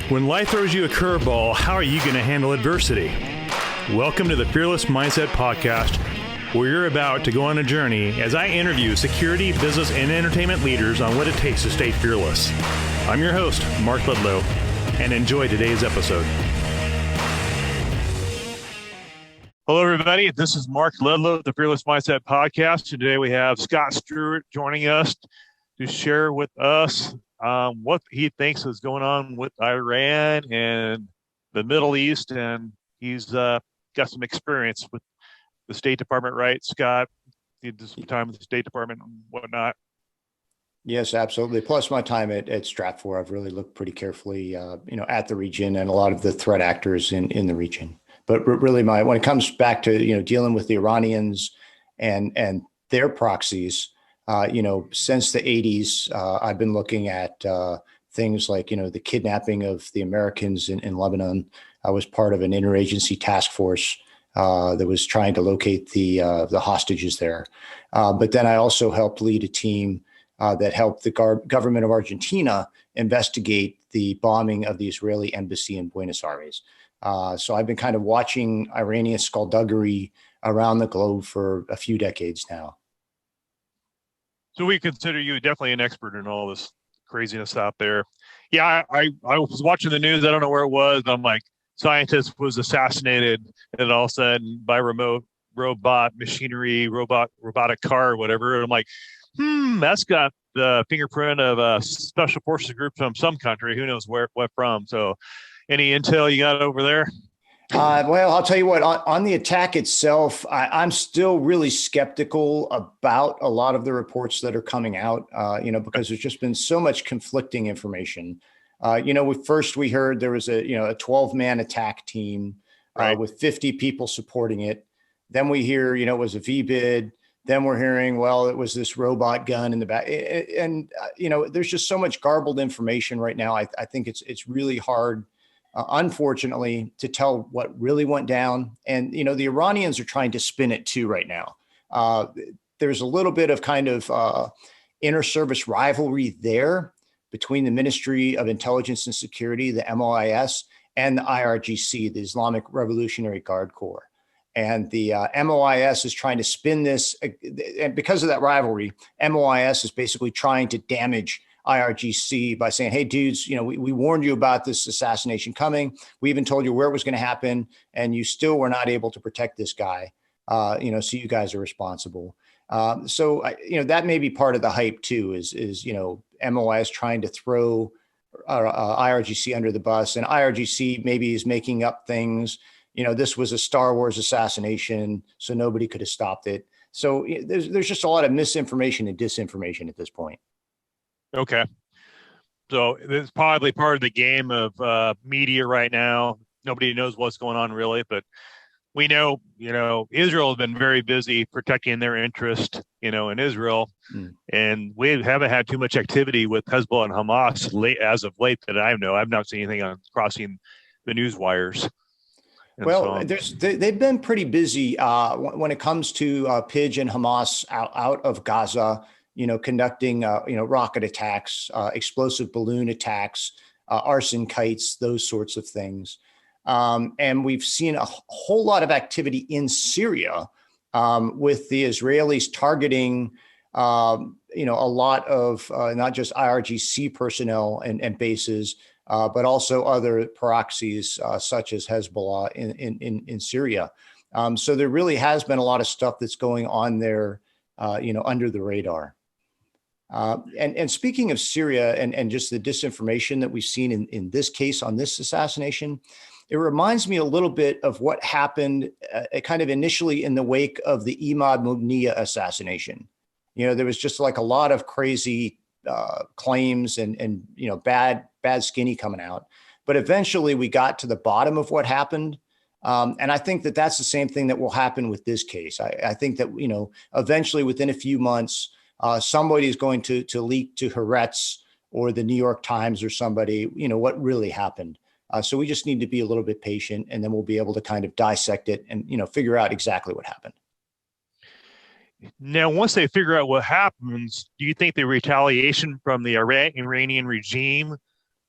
When life throws you a curveball, how are you going to handle adversity? Welcome to the Fearless Mindset Podcast, where you're about to go on a journey as I interview security, business, and entertainment leaders on what it takes to stay fearless. I'm your host, Mark Ledlow, and enjoy today's episode. Hello, everybody. This is Mark Ledlow, the Fearless Mindset Podcast. Today we have Scott Stewart joining us to share with us what he thinks is going on with Iran and the Middle East, and he's got some experience with the State Department, right, Scott? You did some time with the State Department and whatnot. Yes, absolutely. Plus my time at Stratfor, I've really looked pretty carefully, at the region and a lot of the threat actors in the region. But really, when it comes back to dealing with the Iranians and their proxies, since the 80s, I've been looking at things like the kidnapping of the Americans in Lebanon. I was part of an interagency task force that was trying to locate the hostages there. But then I also helped lead a team that helped the government of Argentina investigate the bombing of the Israeli embassy in Buenos Aires. So I've been kind of watching Iranian skullduggery around the globe for a few decades now. So we consider you definitely an expert in all this craziness out there. Yeah, I was watching the news. I don't know where it was. I'm like, scientist was assassinated, and all of a sudden by remote robot machinery, robotic car, or whatever. And I'm like, that's got the fingerprint of a special forces group from some country. Who knows what from? So, any intel you got over there? Well, I'll tell you what, on the attack itself, I'm still really skeptical about a lot of the reports that are coming out, because there's just been so much conflicting information. We heard there was a 12-man attack team with 50 people supporting it. Then we hear, it was a V-bid. Then we're hearing, well, it was this robot gun in the back. And there's just so much garbled information right now. I think it's really hard, unfortunately, to tell what really went down. And, the Iranians are trying to spin it too right now. There's a little bit of kind of inter-service rivalry there between the Ministry of Intelligence and Security, the MOIS, and the IRGC, the Islamic Revolutionary Guard Corps. And the MOIS is trying to spin this, and because of that rivalry, MOIS is basically trying to damage IRGC by saying, hey, dudes, we warned you about this assassination coming. We even told you where it was going to happen, and you still were not able to protect this guy. So you guys are responsible. That may be part of the hype too, is MOIS trying to throw IRGC under the bus, and IRGC maybe is making up things. This was a Star Wars assassination, so nobody could have stopped it. So there's just a lot of misinformation and disinformation at this point. Okay. So it's probably part of the game of media right now. Nobody knows what's going on really, but we know, Israel has been very busy protecting their interest, in Israel. And we haven't had too much activity with Hezbollah and Hamas as of late that I know. I've not seen anything on crossing the news wires. Well, they've been pretty busy when it comes to PIJ and Hamas out of Gaza, conducting, rocket attacks, explosive balloon attacks, arson kites, those sorts of things. And we've seen a whole lot of activity in Syria with the Israelis targeting, a lot of not just IRGC personnel and bases, but also other proxies such as Hezbollah in Syria. So there really has been a lot of stuff that's going on there, under the radar. And speaking of Syria and just the disinformation that we've seen in this case on this assassination, it reminds me a little bit of what happened kind of initially in the wake of the Imad Mugniya assassination. There was just like a lot of crazy claims and bad skinny coming out. But eventually we got to the bottom of what happened. And I think that that's the same thing that will happen with this case. I think that, eventually within a few months, somebody is going to leak to Haaretz or the New York Times or somebody, what really happened. So we just need to be a little bit patient, and then we'll be able to kind of dissect it and, figure out exactly what happened. Now, once they figure out what happens, do you think the retaliation from the Iranian regime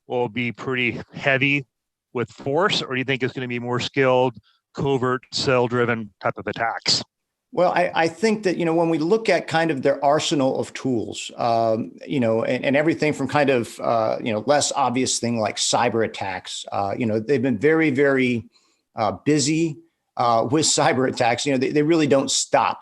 will be pretty heavy with force, or do you think it's going to be more skilled, covert, cell-driven type of attacks? Well, I think that, when we look at kind of their arsenal of tools, and everything from kind of, less obvious thing like cyber attacks, they've been very, very busy with cyber attacks. They really don't stop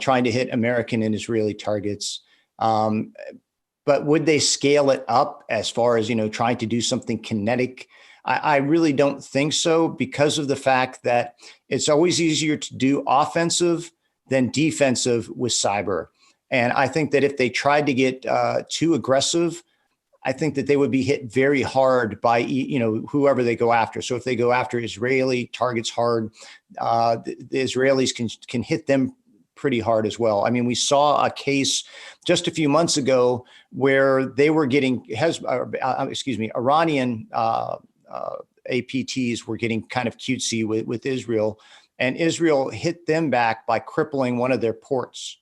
trying to hit American and Israeli targets. But would they scale it up as far as, trying to do something kinetic? I really don't think so, because of the fact that it's always easier to do offensive than defensive with cyber. And I think that if they tried to get too aggressive, I think that they would be hit very hard by, whoever they go after. So if they go after Israeli targets hard, the Israelis can hit them pretty hard as well. I mean, we saw a case just a few months ago where they were getting, Iranian APTs were getting kind of cutesy with Israel, and Israel hit them back by crippling one of their ports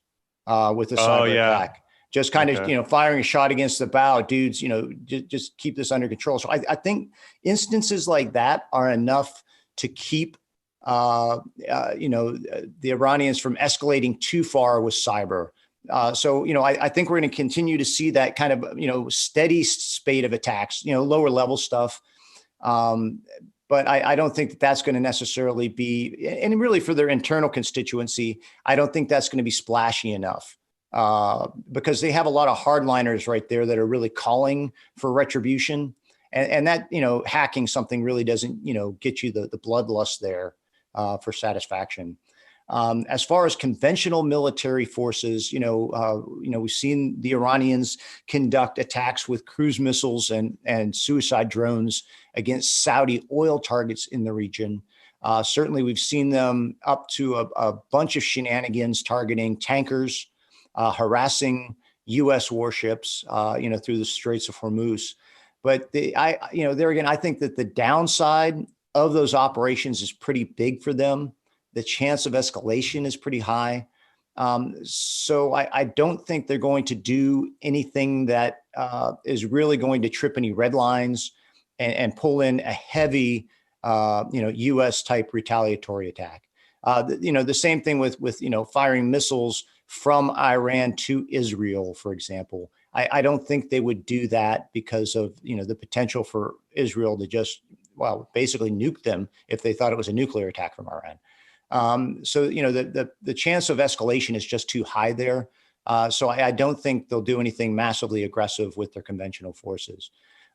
with a cyber attack. Just kind of, firing a shot against the bow, dudes, just keep this under control. So I think instances like that are enough to keep, the Iranians from escalating too far with cyber. I think we're going to continue to see that kind of, steady spate of attacks, lower level stuff. But I don't think that that's going to necessarily be, and really for their internal constituency, I don't think that's going to be splashy enough, because they have a lot of hardliners right there that are really calling for retribution. And that, hacking something really doesn't, get you the bloodlust there for satisfaction. As far as conventional military forces, we've seen the Iranians conduct attacks with cruise missiles and suicide drones against Saudi oil targets in the region. Certainly, we've seen them up to a bunch of shenanigans targeting tankers, harassing U.S. warships, through the Straits of Hormuz. But there again, I think that the downside of those operations is pretty big for them. The chance of escalation is pretty high. So I don't think they're going to do anything that is really going to trip any red lines and pull in a heavy, U.S. type retaliatory attack. The same thing with firing missiles from Iran to Israel, for example. I don't think they would do that because of, the potential for Israel to just, basically nuke them if they thought it was a nuclear attack from Iran. The chance of escalation is just too high there. So I don't think they'll do anything massively aggressive with their conventional forces.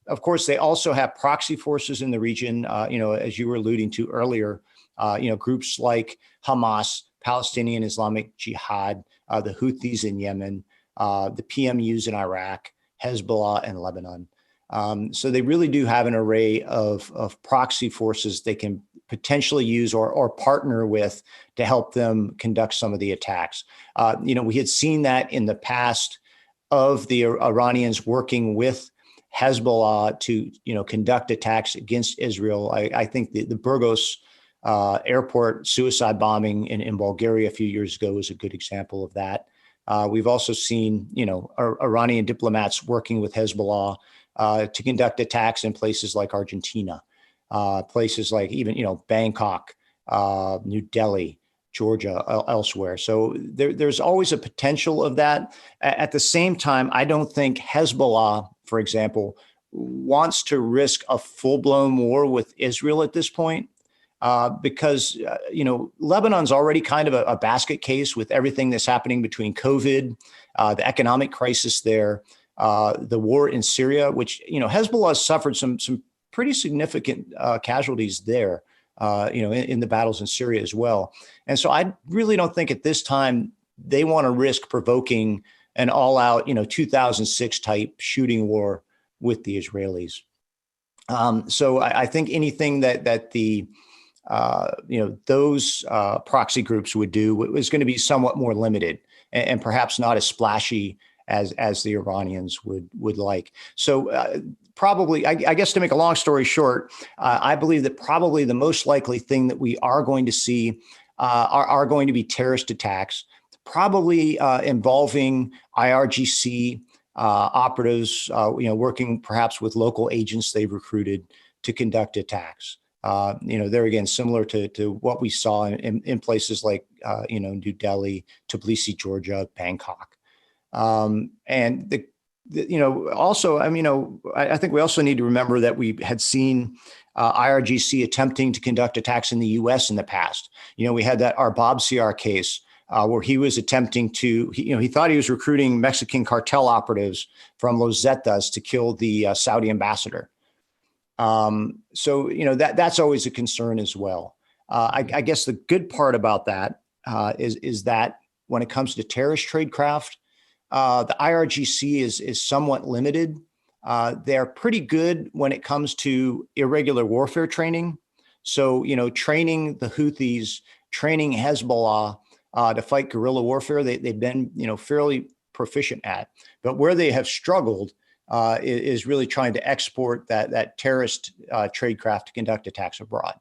Of course, they also have proxy forces in the region, as you were alluding to earlier, groups like Hamas, Palestinian Islamic Jihad, the Houthis in Yemen, the PMUs in Iraq, Hezbollah in Lebanon. So they really do have an array of proxy forces they can potentially use or partner with to help them conduct some of the attacks. We had seen that in the past of the Iranians working with Hezbollah to, conduct attacks against Israel. I think the Burgos airport suicide bombing in Bulgaria a few years ago was a good example of that. We've also seen, Iranian diplomats working with Hezbollah to conduct attacks in places like Argentina, places like even, Bangkok, New Delhi, Georgia, elsewhere. So there's always a potential of that. At the same time, I don't think Hezbollah, for example, wants to risk a full-blown war with Israel at this point. Because, Lebanon's already kind of a basket case with everything that's happening between COVID, the economic crisis there, the war in Syria, which, Hezbollah has suffered some pretty significant casualties there, in the battles in Syria as well. And so I really don't think at this time they want to risk provoking an all-out, 2006 type shooting war with the Israelis. So I think anything that the those proxy groups would do is going to be somewhat more limited and perhaps not as splashy as the Iranians would like. So probably, I guess to make a long story short, I believe that probably the most likely thing that we are going to see are going to be terrorist attacks, probably involving IRGC, operatives, working perhaps with local agents they've recruited to conduct attacks. There again, similar to what we saw in places like, New Delhi, Tbilisi, Georgia, Bangkok. And also, I think we also need to remember that we had seen IRGC attempting to conduct attacks in the U.S. in the past. We had that Arbab CR case where he was attempting to, he thought he was recruiting Mexican cartel operatives from Los Zetas to kill the Saudi ambassador. That's always a concern as well. I guess the good part about that is that when it comes to terrorist tradecraft, the IRGC is somewhat limited. They're pretty good when it comes to irregular warfare training. So, training the Houthis, training Hezbollah to fight guerrilla warfare, they've been, fairly proficient at. But where they have struggled is really trying to export that terrorist tradecraft to conduct attacks abroad.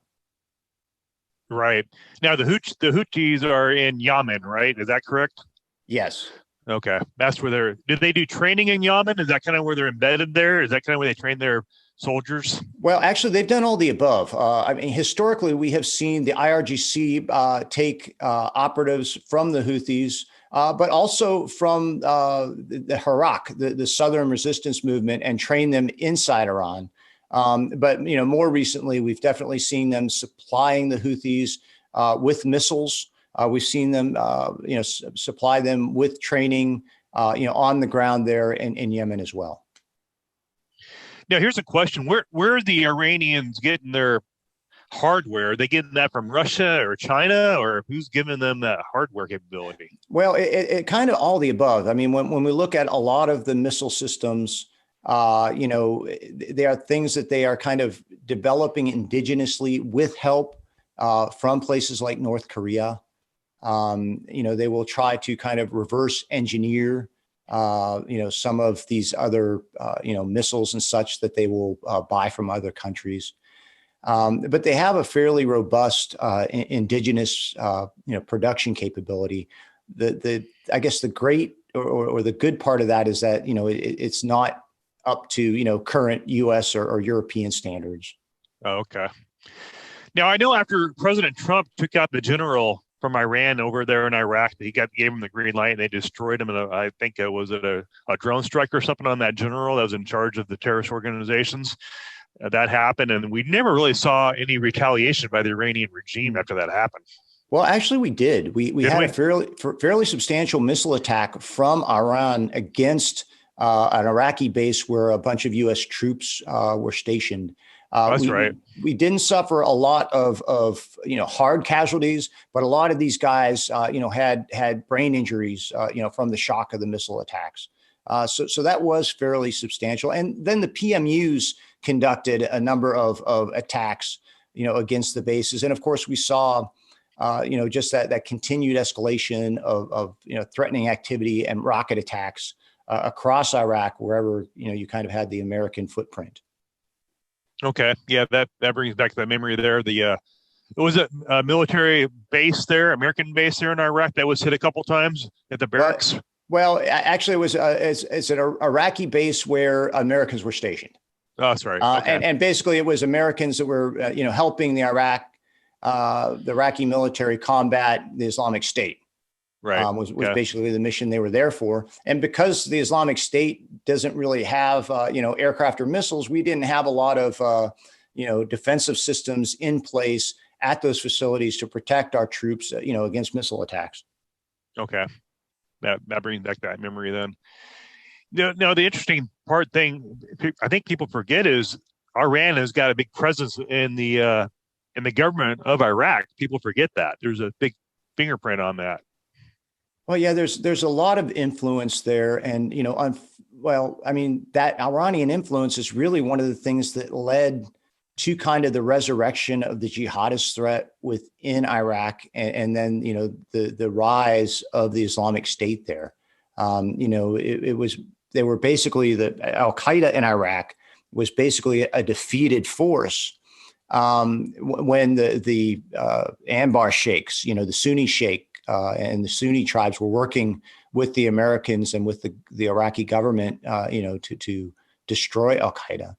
Right. Now, the Houthis are in Yemen, right? Is that correct? Yes. Okay. That's where did they do training in Yemen? Is that kind of where they're embedded there? Is that kind of where they train their soldiers? Well, actually, they've done all the above. Historically, we have seen the IRGC take operatives from the Houthis, but also from the Iraq, the Southern Resistance Movement, and train them inside Iran. But more recently, we've definitely seen them supplying the Houthis with missiles. We've seen them, supply them with training, on the ground there in Yemen as well. Now, here's a question: Where are the Iranians getting their hardware? Are they getting that from Russia or China, or who's giving them that hardware capability? Well, it kind of all the above. I mean, when we look at a lot of the missile systems, they are things that they are kind of developing indigenously with help from places like North Korea. They will try to kind of reverse engineer, some of these other, missiles and such that they will buy from other countries. But they have a fairly robust indigenous, production capability. I guess the great or the good part of that is that, it's not up to, current U.S. or European standards. Oh, okay. Now, I know after President Trump took out the general from Iran over there in Iraq, he gave him the green light and they destroyed him. And I think it was a drone strike or something on that general that was in charge of the terrorist organizations. That happened, and we never really saw any retaliation by the Iranian regime after that happened. Well, actually, we did. We had a fairly substantial missile attack from Iran against an Iraqi base where a bunch of U.S. troops were stationed. That's right. We didn't suffer a lot of hard casualties, but a lot of these guys had brain injuries from the shock of the missile attacks. So that was fairly substantial. And then the PMUs conducted a number of attacks against the bases, and of course we saw just that continued escalation of threatening activity and rocket attacks across Iraq wherever you kind of had the American footprint. Okay. Yeah, that brings back that memory there. Was it a military base there, American base there in Iraq that was hit a couple times at the barracks? Well, actually, it was it's an Iraqi base where Americans were stationed. Oh, that's right. Okay. And basically, it was Americans that were helping the Iraqi military combat the Islamic State. Right. Was basically the mission they were there for. And because the Islamic State doesn't really have, aircraft or missiles, we didn't have a lot of, defensive systems in place at those facilities to protect our troops, against missile attacks. Okay. That brings back that memory then. Now, the interesting thing I think people forget is Iran has got a big presence in the government of Iraq. People forget that. There's a big fingerprint on that. Well, yeah, there's a lot of influence there. And, that Iranian influence is really one of the things that led to kind of the resurrection of the jihadist threat within Iraq. And then, the rise of the Islamic State there. They were basically the Al-Qaeda in Iraq was basically a defeated force when the Anbar sheikhs, the Sunni sheikh, and the Sunni tribes were working with the Americans and with the Iraqi government, to destroy al-Qaeda.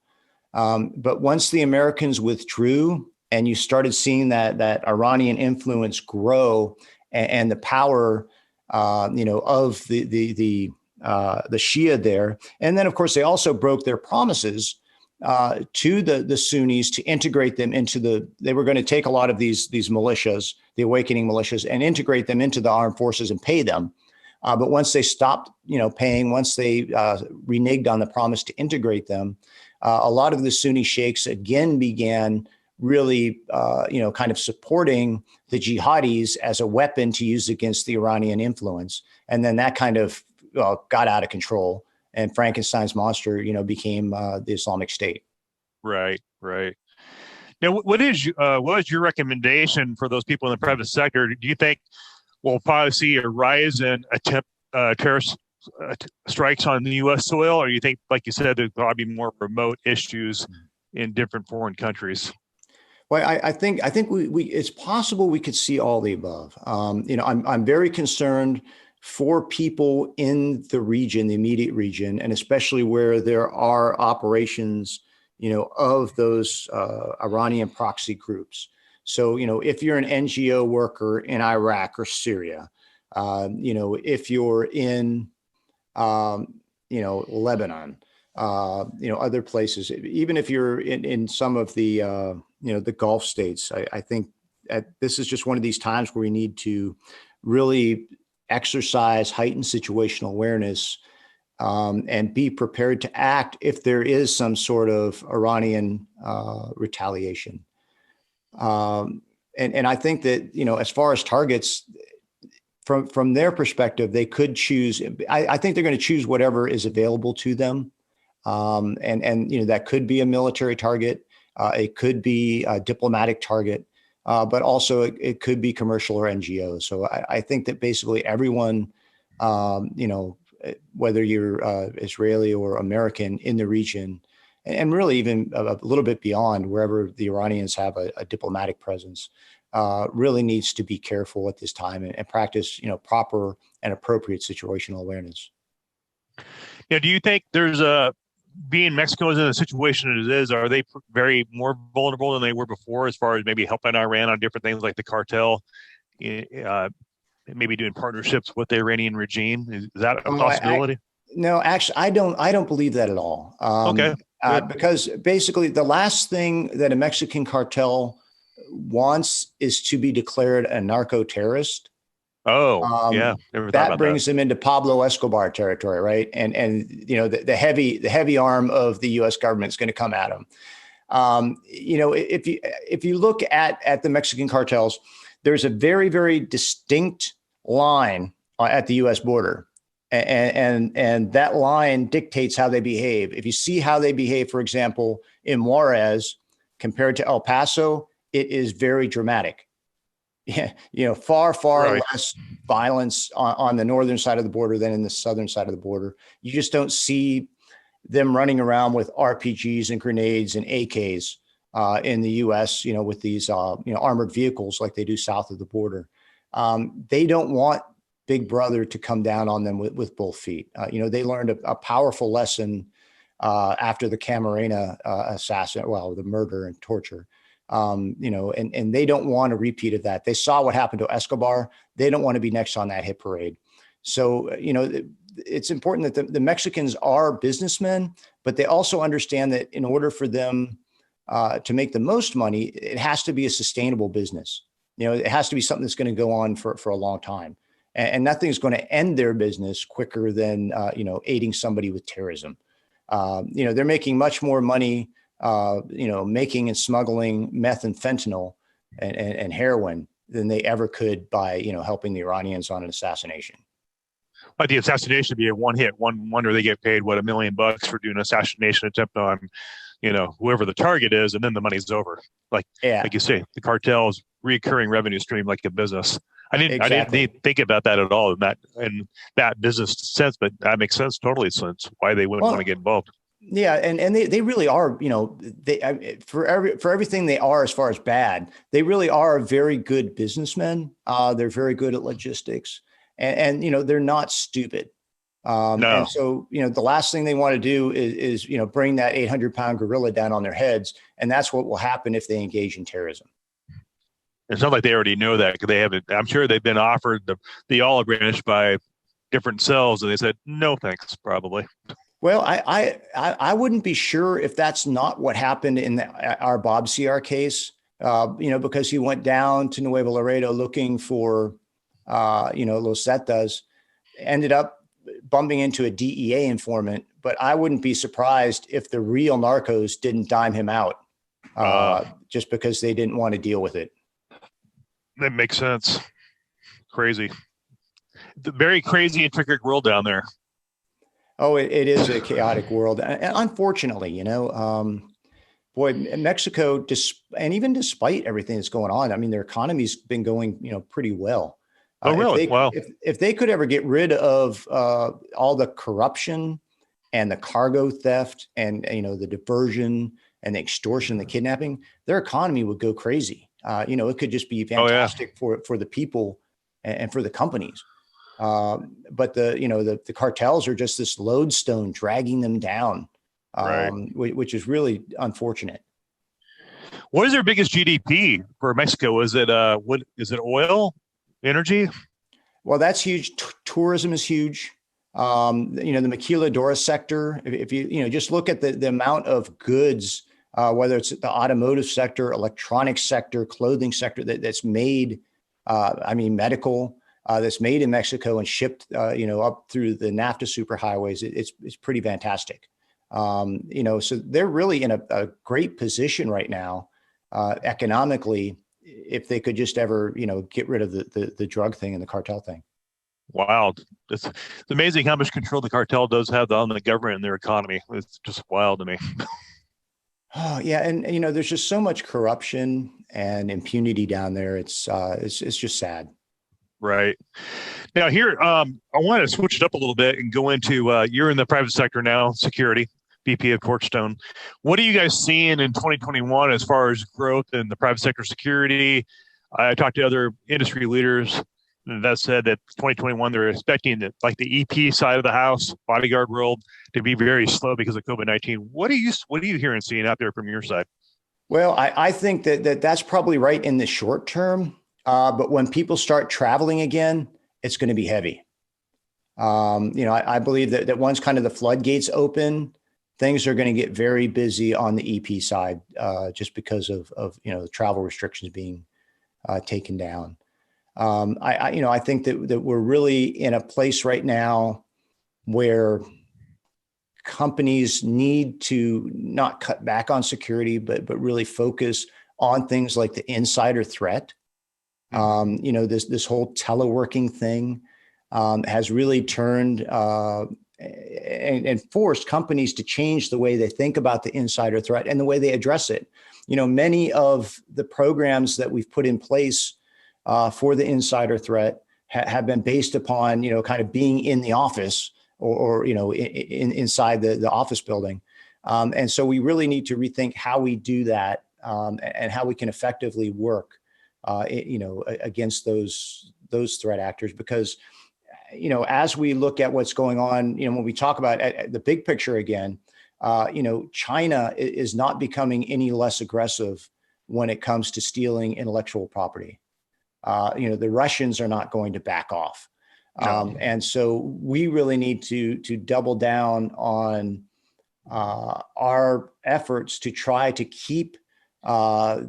But once the Americans withdrew and you started seeing that Iranian influence grow and the power, of the Shia there, and then of course they also broke their promises to the Sunnis to integrate them into they were going to take a lot of these militias, the awakening militias, and integrate them into the armed forces and pay them. But once they stopped, paying, once they reneged on the promise to integrate them, a lot of the Sunni sheikhs again began really, kind of supporting the jihadis as a weapon to use against the Iranian influence. And then that kind of got out of control. And Frankenstein's monster, became the Islamic State. Right, right. Now, what is your recommendation for those people in the private sector? Do you think we'll probably see a rise in terrorist strikes on the U.S. soil, or you think, like you said, there's probably more remote issues in different foreign countries? Well, I think we it's possible we could see all the above. I'm very concerned for people in the region, the immediate region, and especially where there are operations, of those Iranian proxy groups. So, if you're an NGO worker in Iraq or Syria, if you're in, Lebanon, other places, even if you're in some of the, the Gulf states, I think this is just one of these times where we need to really exercise heightened situational awareness, and be prepared to act if there is some sort of Iranian retaliation. And I think that, as far as targets, from their perspective, they could choose. I think they're going to choose whatever is available to them, and that could be a military target, it could be a diplomatic target. But also it could be commercial or NGOs. So I think that basically everyone, whether you're Israeli or American in the region, and really even a little bit beyond, wherever the Iranians have a diplomatic presence, really needs to be careful at this time and practice, proper and appropriate situational awareness. Yeah. Do you think being Mexico is in the situation it is, are they very more vulnerable than they were before as far as maybe helping Iran on different things like the cartel, maybe doing partnerships with the Iranian regime? Is that a possibility? No, actually, I don't believe that at all. Okay. Because basically the last thing that a Mexican cartel wants is to be declared a narco-terrorist. Oh, yeah. Never thought That about brings them into Pablo Escobar territory, right? And the heavy arm of the U.S. government is going to come at them. If you look at the Mexican cartels, there's a very, very distinct line at the U.S. border, and that line dictates how they behave. If you see how they behave, for example, in Juarez compared to El Paso, it is very dramatic. Yeah, far right. Less violence on the northern side of the border than in the southern side of the border. You just don't see them running around with RPGs and grenades and AKs in the U.S. With these armored vehicles like they do south of the border. They don't want Big Brother to come down on them with both feet. They learned a powerful lesson after the Camarena the murder and torture. And they don't want a repeat of that. They saw what happened to Escobar. They don't want to be next on that hit parade. So, it's important that the Mexicans are businessmen, but they also understand that in order for them to make the most money, it has to be a sustainable business. It has to be something that's going to go on for a long time. And nothing's going to end their business quicker than, aiding somebody with terrorism. They're making much more money making and smuggling meth and fentanyl and heroin than they ever could by, helping the Iranians on an assassination. But the assassination would be a one hit, one wonder. They get paid, $1 million for doing an assassination attempt on, whoever the target is, and then the money's over. Like you say, the cartel's recurring revenue stream, like a business. I didn't think about that at all in that business sense, but that makes sense, totally sense why they wouldn't want to get involved. Yeah, and they really are, for everything they are as far as bad, they really are very good businessmen. They're very good at logistics. and they're not stupid. No, And so, the last thing they want to do is bring that 800-pound gorilla down on their heads. And that's what will happen if they engage in terrorism. it's not like they already know that because they haven't. I'm sure they've been offered the olive branch by different cells, and they said no, thanks, probably. Well, I wouldn't be sure if that's not what happened in our Bob CR case, because he went down to Nuevo Laredo looking for, Los Zetas, ended up bumping into a DEA informant. But I wouldn't be surprised if the real narcos didn't dime him out just because they didn't want to deal with it. That makes sense. Crazy. The very crazy, intricate world down there. Oh, it is a chaotic world. And unfortunately, boy, Mexico, and even despite everything that's going on, I mean, their economy's been going, pretty well. Oh, really? Wow. If they could ever get rid of all the corruption and the cargo theft and, the diversion and the extortion, the kidnapping, their economy would go crazy. It could just be fantastic for the people and for the companies. But the cartels are just this lodestone dragging them down, Right. which is really unfortunate. What is their biggest GDP for Mexico? Is it what is it? Oil, energy? Well, that's huge. Tourism is huge. The maquiladora sector. If you just look at the amount of goods, whether it's the automotive sector, electronics sector, clothing sector that's made. Medical. That's made in Mexico and shipped, up through the NAFTA superhighways. It's pretty fantastic. So they're really in a great position right now, economically, if they could just ever, get rid of the drug thing and the cartel thing. Wow. It's amazing how much control the cartel does have on the government and their economy. It's just wild to me. Oh yeah. And, there's just so much corruption and impunity down there. It's just sad. Right. Now here, I want to switch it up a little bit and go into, you're in the private sector now, security, VP of Corkstone. What are you guys seeing in 2021 as far as growth in the private sector security? I talked to other industry leaders that said that 2021, they're expecting that like the EP side of the house, bodyguard world, to be very slow because of COVID-19. What are you hearing and seeing out there from your side? Well, I think that's probably right in the short term. But when people start traveling again, it's going to be heavy. I believe that once kind of the floodgates open, things are going to get very busy on the EP side, just because of the travel restrictions being taken down. I think that we're really in a place right now where companies need to not cut back on security, but really focus on things like the insider threat. This whole teleworking thing has really turned and forced companies to change the way they think about the insider threat and the way they address it. Many of the programs that we've put in place for the insider threat have been based upon, kind of being in the office or inside the office building. And so we really need to rethink how we do that and how we can effectively work against those threat actors, because, as we look at what's going on, when we talk about the big picture again, China is not becoming any less aggressive when it comes to stealing intellectual property. The Russians are not going to back off. No. And so we really need to double down on our efforts to try to keep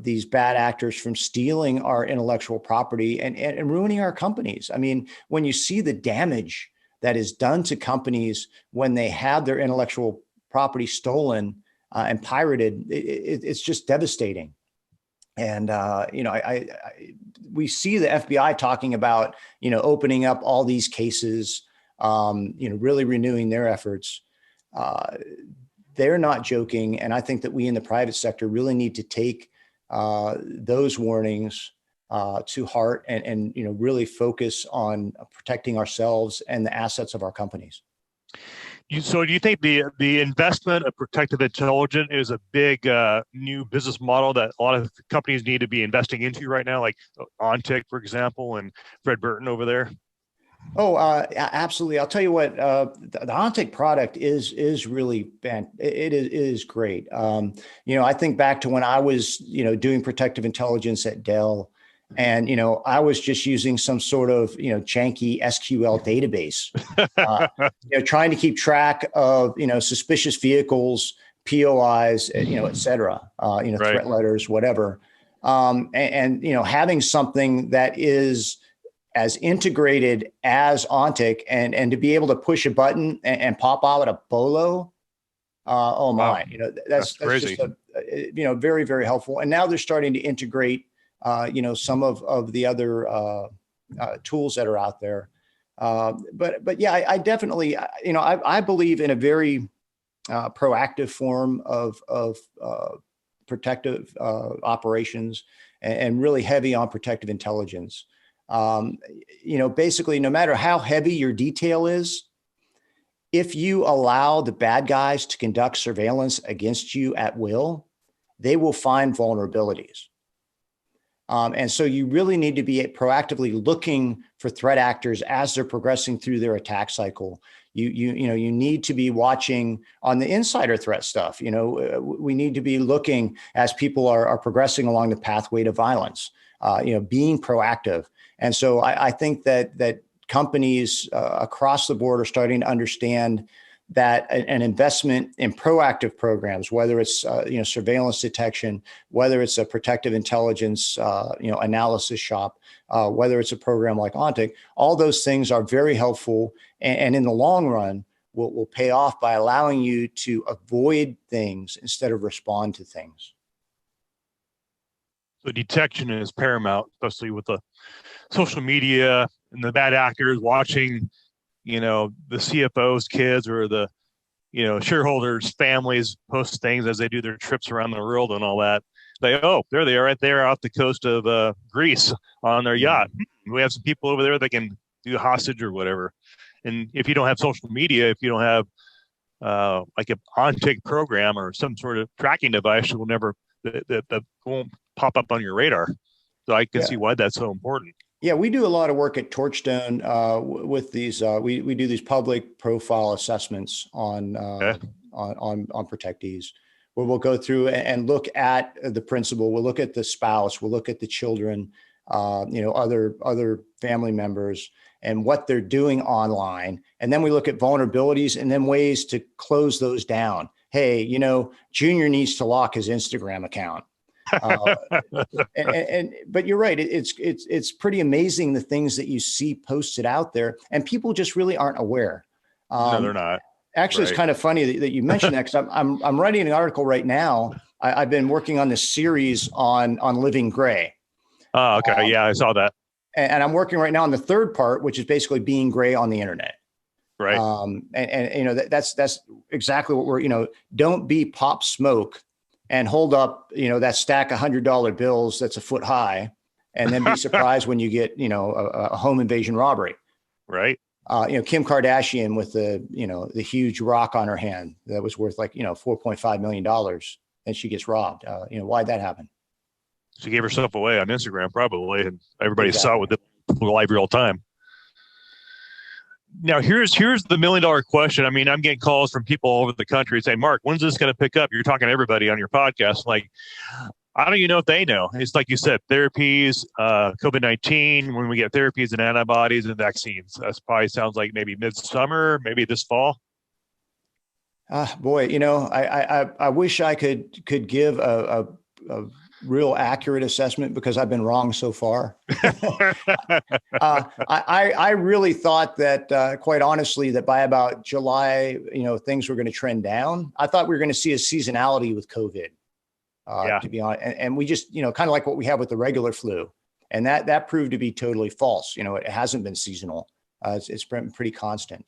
these bad actors from stealing our intellectual property and ruining our companies. I mean, when you see the damage that is done to companies when they have their intellectual property stolen and pirated, it's just devastating. And, we see the FBI talking about, opening up all these cases, really renewing their efforts. They're not joking. And I think that we in the private sector really need to take those warnings to heart and really focus on protecting ourselves and the assets of our companies. So do you think the investment of protective intelligence is a big new business model that a lot of companies need to be investing into right now, like OnTick, for example, and Fred Burton over there? Oh, absolutely. I'll tell you what, the Ontic product is really it is great. I think back to when I was, doing protective intelligence at Dell, and I was just using some sort of janky SQL database, uh, trying to keep track of suspicious vehicles, POIs, et cetera, Right. threat letters, whatever, and having something that is as integrated as Ontic, and to be able to push a button and pop out a bolo. Oh Wow. my, That's that's crazy. just very, very helpful. And now they're starting to integrate, some of the other tools that are out there. But yeah, I definitely, I believe in a very proactive form of protective operations, and really heavy on protective intelligence. Um, Basically, no matter how heavy your detail is, if you allow the bad guys to conduct surveillance against you at will, they will find vulnerabilities. And so you really need to be proactively looking for threat actors as they're progressing through their attack cycle. You need to be watching on the insider threat stuff. We need to be looking as people are progressing along the pathway to violence. Being proactive. And so I think that companies across the board are starting to understand that an investment in proactive programs, whether it's surveillance detection, whether it's a protective intelligence analysis shop, whether it's a program like Ontic, all those things are very helpful, and in the long run will pay off by allowing you to avoid things instead of respond to things. So detection is paramount, especially with the social media and the bad actors watching, the CFOs' kids or the, shareholders' families post things as they do their trips around the world and all that. Like, oh, there they are right there off the coast of Greece on their Yeah. yacht. We have some people over there that can do hostage or whatever. And if you don't have social media, if you don't have like an on-take program or some sort of tracking device, it will never that won't pop up on your radar. So I can see Yeah. why that's so important. Yeah, we do a lot of work at Torchstone with these. We do these public profile assessments Okay. on protectees, where we'll go through and look at the principal, we'll look at the spouse, we'll look at the children, other family members, and what they're doing online, and then we look at vulnerabilities and then ways to close those down. Hey, Junior needs to lock his Instagram account. Uh, but you're right. It's pretty amazing the things that you see posted out there, and people just really aren't aware. No, they're Um, not. Actually, it's Right. kind of funny that you mentioned that, because I'm writing an article right now. I've been working on this series on living gray, Oh, okay. um, Yeah, I saw that. and I'm working right now on the third part, which is basically being gray on the internet. Right. And that's exactly what don't be Pop Smoke and hold up that stack of $100 bills that's a foot high, and then be surprised when you get a home invasion robbery. Right. Kim Kardashian with the huge rock on her hand that was worth like $4.5 million, and she gets robbed. Why'd that happen? She gave herself away on Instagram, probably, and everybody saw it Exactly. with the live real time. Now, here's the $1 million question. I mean, I'm getting calls from people all over the country saying, "Mark, when's this going to pick up?" You're talking to everybody on your podcast. Like, I don't even know if they know. It's like you said, therapies, COVID-19. When we get therapies and antibodies and vaccines, that's probably sounds like maybe midsummer, maybe this fall. Boy, I wish I could give a real accurate assessment, because I've been wrong so far. I really thought that, quite honestly, that by about July, things were going to trend down. I thought we were going to see a seasonality with COVID, Yeah. to be honest, and we just, kind of like what we have with the regular flu, and that proved to be totally false. It hasn't been seasonal. It's been pretty constant.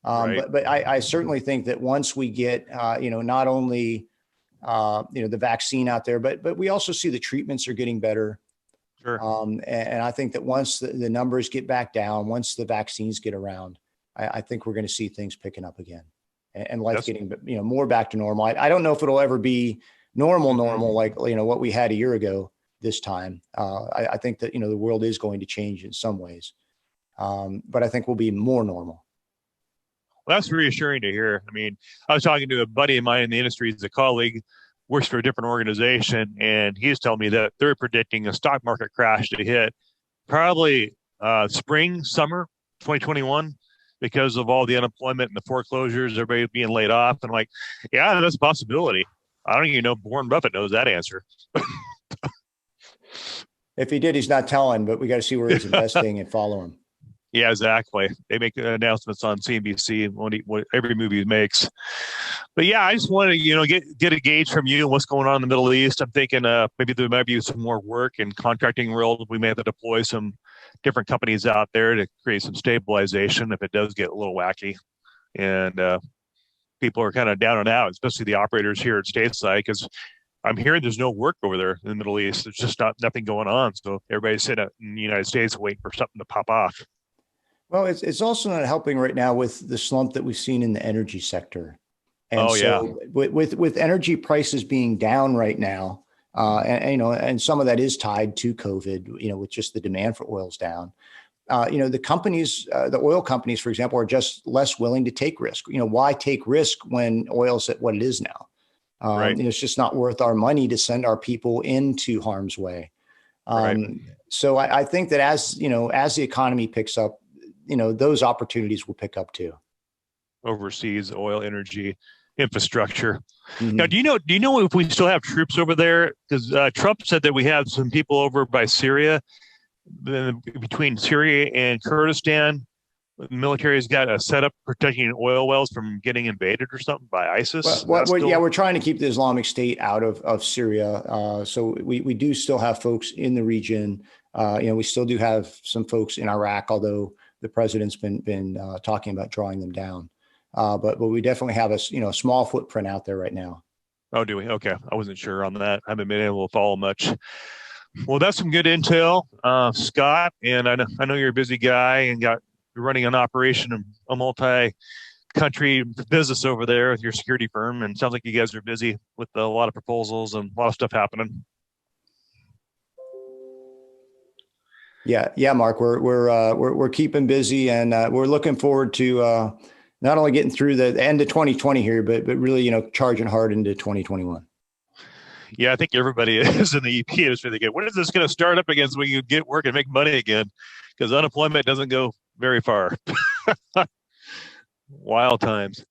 Right. But I certainly think that once we get, not only, the vaccine out there, but we also see the treatments are getting better. Sure. And I think that once the numbers get back down, once the vaccines get around, I think we're going to see things picking up again, and life That's getting, more back to normal. I don't know if it'll ever be normal, like, what we had a year ago this time. I think that, the world is going to change in some ways. but I think we'll be more normal. Well, that's reassuring to hear. I mean, I was talking to a buddy of mine in the industry, he's a colleague, works for a different organization, and he's telling me that they're predicting a stock market crash to hit probably spring, summer 2021 because of all the unemployment and the foreclosures, everybody being laid off. And I'm like, yeah, that's a possibility. I don't even know Warren Buffett knows that answer. If he did, he's not telling, but we got to see where he's investing and follow him. Yeah, exactly. They make announcements on CNBC what every movie he makes. But yeah, I just want to get a gauge from you what's going on in the Middle East. I'm thinking maybe there might be some more work in contracting world. We may have to deploy some different companies out there to create some stabilization if it does get a little wacky, and people are kind of down and out, especially the operators here at stateside, because I'm hearing there's no work over there in the Middle East. There's just nothing going on. So everybody's sitting in the United States waiting for something to pop off. Well, it's also not helping right now with the slump that we've seen in the energy sector. And so with energy prices being down right now, and some of that is tied to COVID, with just the demand for oil's down. The companies, the oil companies, for example, are just less willing to take risk. Why take risk when oil's at what it is now? Right. It's just not worth our money to send our people into harm's way. Right. So I think that as the economy picks up, those opportunities will pick up too. Overseas oil, energy, infrastructure. Mm-hmm. Now, do you know if we still have troops over there? Because Trump said that we have some people over by Syria, between Syria and Kurdistan. The military has got a setup protecting oil wells from getting invaded or something by ISIS. We're trying to keep the Islamic State out of Syria. So we do still have folks in the region. We still do have some folks in Iraq, although the president's been talking about drawing them down. But we definitely have a small footprint out there right now. Oh, do we? Okay, I wasn't sure on that. I haven't been able to follow much. Well, that's some good intel, Scott. And I know you're a busy guy and you're running an operation, a multi-country business over there with your security firm. And it sounds like you guys are busy with a lot of proposals and a lot of stuff happening. Yeah, Mark, we're keeping busy, and we're looking forward to not only getting through the end of 2020 here, but really charging hard into 2021. Yeah, I think everybody is in the EP industry. They get, when is this going to start up again so we can get work and make money again? Because unemployment doesn't go very far. Wild times.